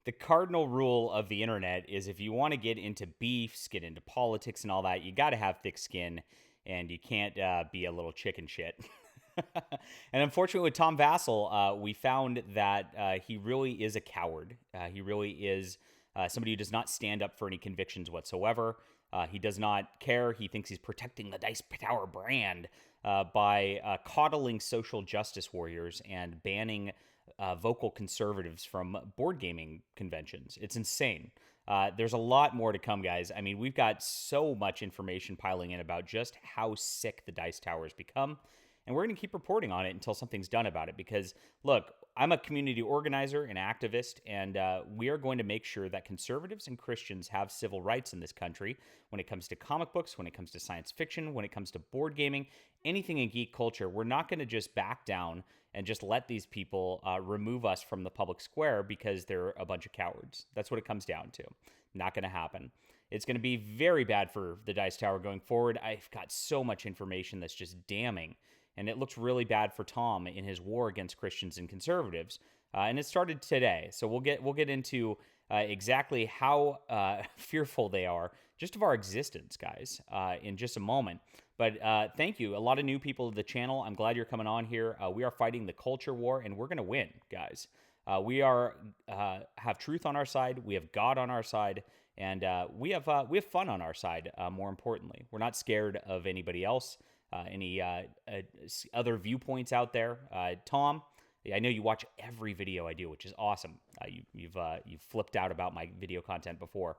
the cardinal rule of the internet is if you want to get into beefs, get into politics and all that, you got to have thick skin and you can't be a little chicken shit. And unfortunately, with Tom Vasel, we found that he really is a coward. He really is somebody who does not stand up for any convictions whatsoever. He does not care. He thinks he's protecting the Dice Tower brand by coddling social justice warriors and banning vocal conservatives from board gaming conventions. It's insane. There's a lot more to come, guys. I mean, we've got so much information piling in about just how sick the Dice Tower has become. And we're going to keep reporting on it until something's done about it. Because, look, I'm a community organizer and activist, and we are going to make sure that conservatives and Christians have civil rights in this country when it comes to comic books, when it comes to science fiction, when it comes to board gaming, anything in geek culture. We're not going to just back down and just let these people remove us from the public square because they're a bunch of cowards. That's what it comes down to. Not going to happen. It's going to be very bad for the Dice Tower going forward. I've got so much information that's just damning. And it looks really bad for Tom in his war against Christians and conservatives. And it started today. So we'll get into exactly how fearful they are just of our existence, guys, in just a moment. But thank you. A lot of new people to the channel. I'm glad you're coming on here. We are fighting the culture war, and we're going to win, guys. We have truth on our side. We have God on our side. And we have fun on our side, more importantly. We're not scared of anybody else. Any other viewpoints out there? Tom, I know you watch every video I do, which is awesome. You've flipped out about my video content before.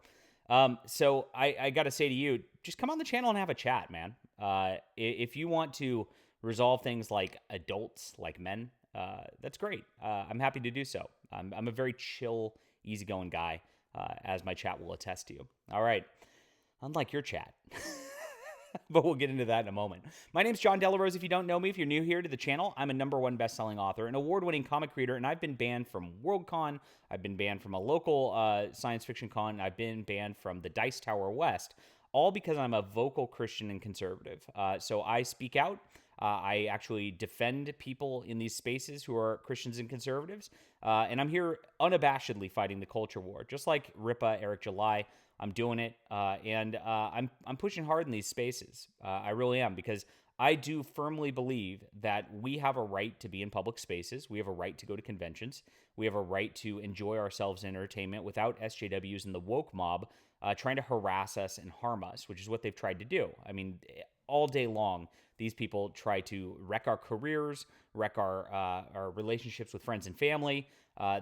So I got to say to you, just come on the channel and have a chat, man. If you want to resolve things like adults, like men, that's great. I'm happy to do so. I'm a very chill, easygoing guy, as my chat will attest to you. All right. Unlike your chat. But we'll get into that in a moment. My name's John Delarose. If you don't know me, if you're new here to the channel, I'm a #1 best-selling author, an award-winning comic creator, and I've been banned from Worldcon. I've been banned from a local science fiction con. I've been banned from the Dice Tower West, all because I'm a vocal Christian and conservative. So I speak out. I actually defend people in these spaces who are Christians and conservatives. And I'm here unabashedly fighting the culture war. Just like Ripa, Eric July, I'm doing it. And I'm pushing hard in these spaces. I really am, because I do firmly believe that we have a right to be in public spaces. We have a right to go to conventions. We have a right to enjoy ourselves in entertainment without SJWs and the woke mob trying to harass us and harm us, which is what they've tried to do. I mean, all day long, these people try to wreck our careers, wreck our relationships with friends and family.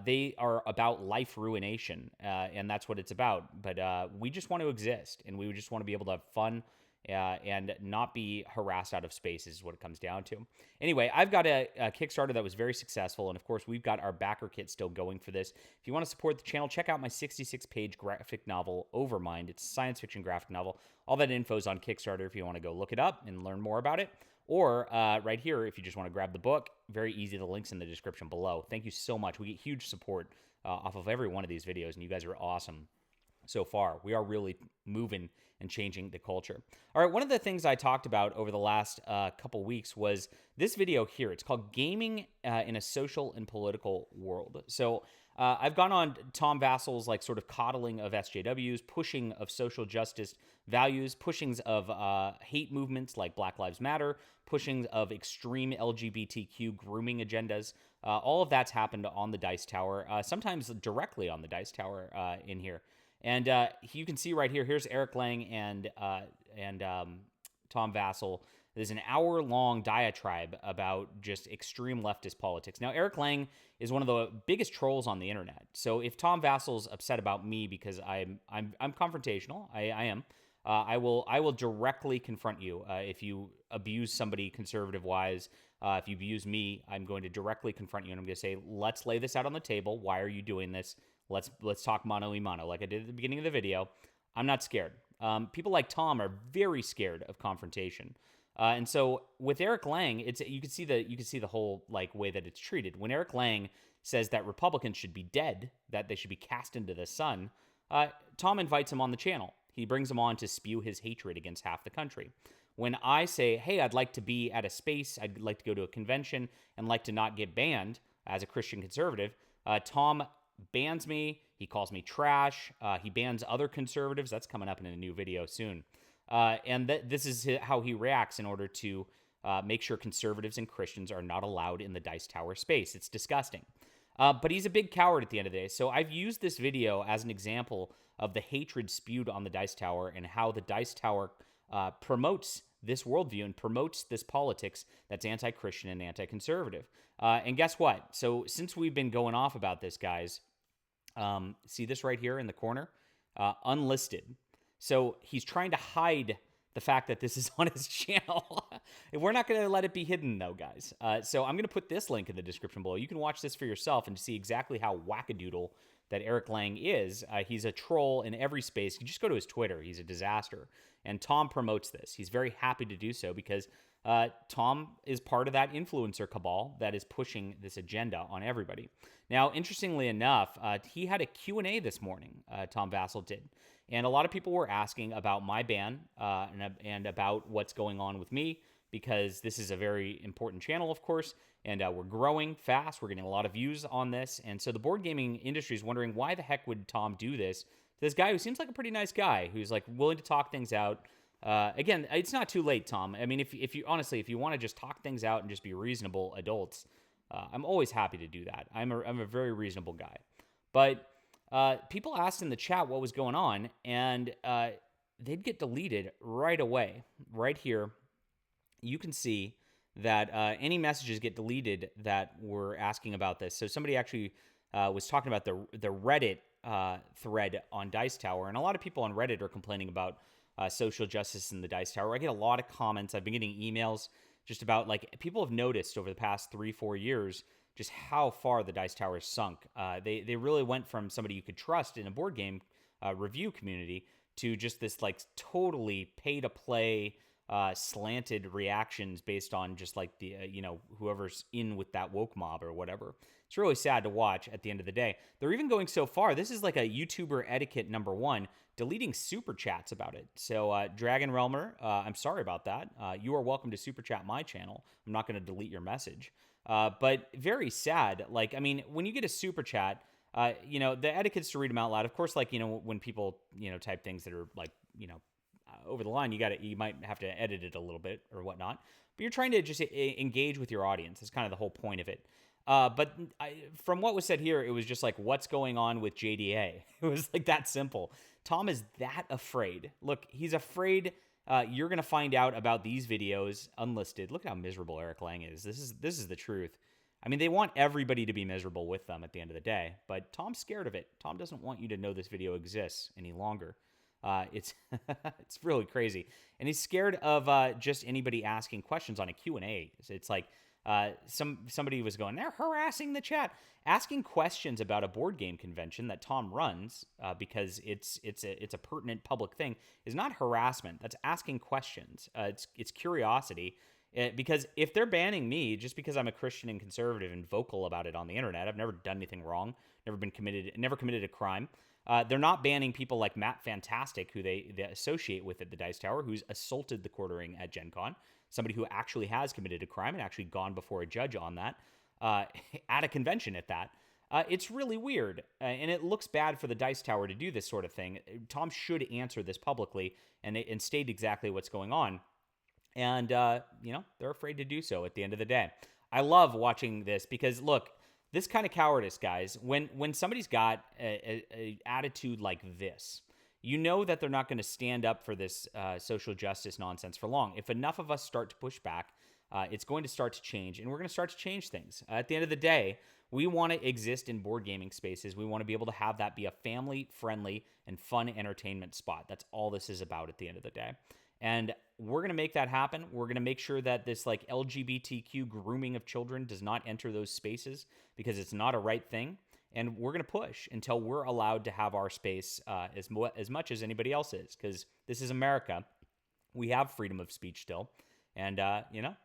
They are about life ruination, and that's what it's about. But we just want to exist, and we just want to be able to have fun and not be harassed out of space is what it comes down to. Anyway, I've got a Kickstarter that was very successful, and of course, we've got our backer kit still going for this. If you want to support the channel, check out my 66-page graphic novel, Overmind. It's a science fiction graphic novel. All that info is on Kickstarter if you want to go look it up and learn more about it. Or right here, if you just want to grab the book, very easy. The link's in the description below. Thank you so much. We get huge support off of every one of these videos, and you guys are awesome so far. We are really moving and changing the culture. All right, one of the things I talked about over the last couple weeks was this video here. It's called Gaming in a Social and Political World. So I've gone on Tom Vasel's like sort of coddling of SJWs, pushing of social justice values, pushings of hate movements like Black Lives Matter, pushings of extreme LGBTQ grooming agendas. All of that's happened on the Dice Tower, sometimes directly on the Dice Tower in here. And you can see right here, here's Eric Lang and Tom Vasel. There's an hour-long diatribe about just extreme leftist politics. Now, Eric Lang is one of the biggest trolls on the internet. So if Tom Vasel's upset about me because I'm confrontational, I am. I will directly confront you if you abuse somebody conservative-wise. If you abuse me, I'm going to directly confront you, and I'm going to say, let's lay this out on the table. Why are you doing this? Let's talk mano a mano, like I did at the beginning of the video. I'm not scared. People like Tom are very scared of confrontation, and so with Eric Lang, you can see the whole like way that it's treated. When Eric Lang says that Republicans should be dead, that they should be cast into the sun, Tom invites him on the channel. He brings him on to spew his hatred against half the country. When I say, hey, I'd like to be at a space, I'd like to go to a convention and like to not get banned as a Christian conservative, Tom bans me. He calls me trash. He bans other conservatives. That's coming up in a new video soon. And this is how he reacts in order to make sure conservatives and Christians are not allowed in the Dice Tower space. It's disgusting. But he's a big coward at the end of the day. So I've used this video as an example of the hatred spewed on the Dice Tower and how the Dice Tower promotes this worldview and promotes this politics that's anti-Christian and anti-conservative. And guess what? So since we've been going off about this, guys, see this right here in the corner? Unlisted. So he's trying to hide the fact that this is on his channel. We're not going to let it be hidden, though, guys. So I'm going to put this link in the description below. You can watch this for yourself and see exactly how wackadoodle that Eric Lang is. He's a troll in every space. You just go to his Twitter. He's a disaster. And Tom promotes this. He's very happy to do so because Tom is part of that influencer cabal that is pushing this agenda on everybody. Now, interestingly enough, he had a Q&A this morning, Tom Vasel did. And a lot of people were asking about my ban and about what's going on with me, because this is a very important channel, of course, and we're growing fast. We're getting a lot of views on this. And so the board gaming industry is wondering, why the heck would Tom do this to this guy who seems like a pretty nice guy, who's like willing to talk things out? Again, it's not too late, Tom. I mean, if you honestly, if you want to just talk things out and just be reasonable adults, I'm always happy to do that. I'm a very reasonable guy. But people asked in the chat what was going on, and they'd get deleted right away. Right here, you can see that any messages get deleted that were asking about this. So somebody actually was talking about the Reddit thread on Dice Tower, and a lot of people on Reddit are complaining about social justice in the Dice Tower. I get a lot of comments. I've been getting emails just about, like, people have noticed over the past 3-4 years just how far the Dice Tower has sunk. They really went from somebody you could trust in a board game review community to just this, like, totally pay-to-play slanted reactions based on just, like, the whoever's in with that woke mob or whatever. It's really sad to watch at the end of the day. They're even going so far. This is like a YouTuber etiquette #1, deleting super chats about it. So Dragon Realmer, I'm sorry about that. You are welcome to super chat my channel. I'm not going to delete your message. But very sad. Like, I mean, when you get a super chat, the etiquette's to read them out loud. Of course, like, when people, type things that are like, over the line, you might have to edit it a little bit or whatnot. But you're trying to just engage with your audience. That's kind of the whole point of it. But from what was said here, it was just like, what's going on with JDA? It was like that simple. Tom is that afraid. Look, he's afraid you're going to find out about these videos unlisted. Look at how miserable Eric Lang is. This is the truth. I mean, they want everybody to be miserable with them at the end of the day, but Tom's scared of it. Tom doesn't want you to know this video exists any longer. It's it's really crazy. And he's scared of just anybody asking questions on a Q&A. It's like somebody was going, they're harassing the chat. Asking questions about a board game convention that Tom runs because it's a pertinent public thing is not harassment. That's asking questions. It's curiosity. Because if they're banning me just because I'm a Christian and conservative and vocal about it on the internet, I've never done anything wrong, never committed a crime. They're not banning people like Matt Fantastic, who they associate with at the Dice Tower, who's assaulted the quartering at Gen Con, somebody who actually has committed a crime and actually gone before a judge on that, at a convention at that. It's really weird, and it looks bad for the Dice Tower to do this sort of thing. Tom should answer this publicly and state exactly what's going on. And, they're afraid to do so at the end of the day. I love watching this because, look, this kind of cowardice, guys, when somebody's got a attitude like this, you know that they're not going to stand up for this social justice nonsense for long. If enough of us start to push back, it's going to start to change, and we're going to start to change things. At the end of the day, we want to exist in board gaming spaces. We want to be able to have that be a family-friendly and fun entertainment spot. That's all this is about at the end of the day. And we're going to make that happen. We're going to make sure that this, like, LGBTQ grooming of children does not enter those spaces because it's not a right thing. And we're going to push until we're allowed to have our space as much as anybody else is, because this is America. We have freedom of speech still. And,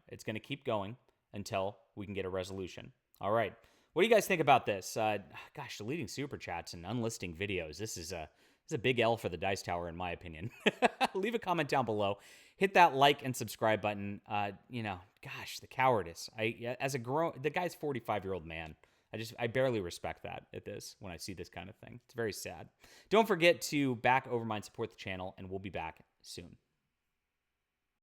it's going to keep going until we can get a resolution. All right. What do you guys think about this? Deleting super chats and unlisting videos. This is a big L for the Dice Tower, in my opinion. Leave a comment down below. Hit that like and subscribe button. The cowardice. The guy's 45-year-old man. I barely respect that at this when I see this kind of thing. It's very sad. Don't forget to back Overmind, support the channel, and we'll be back soon.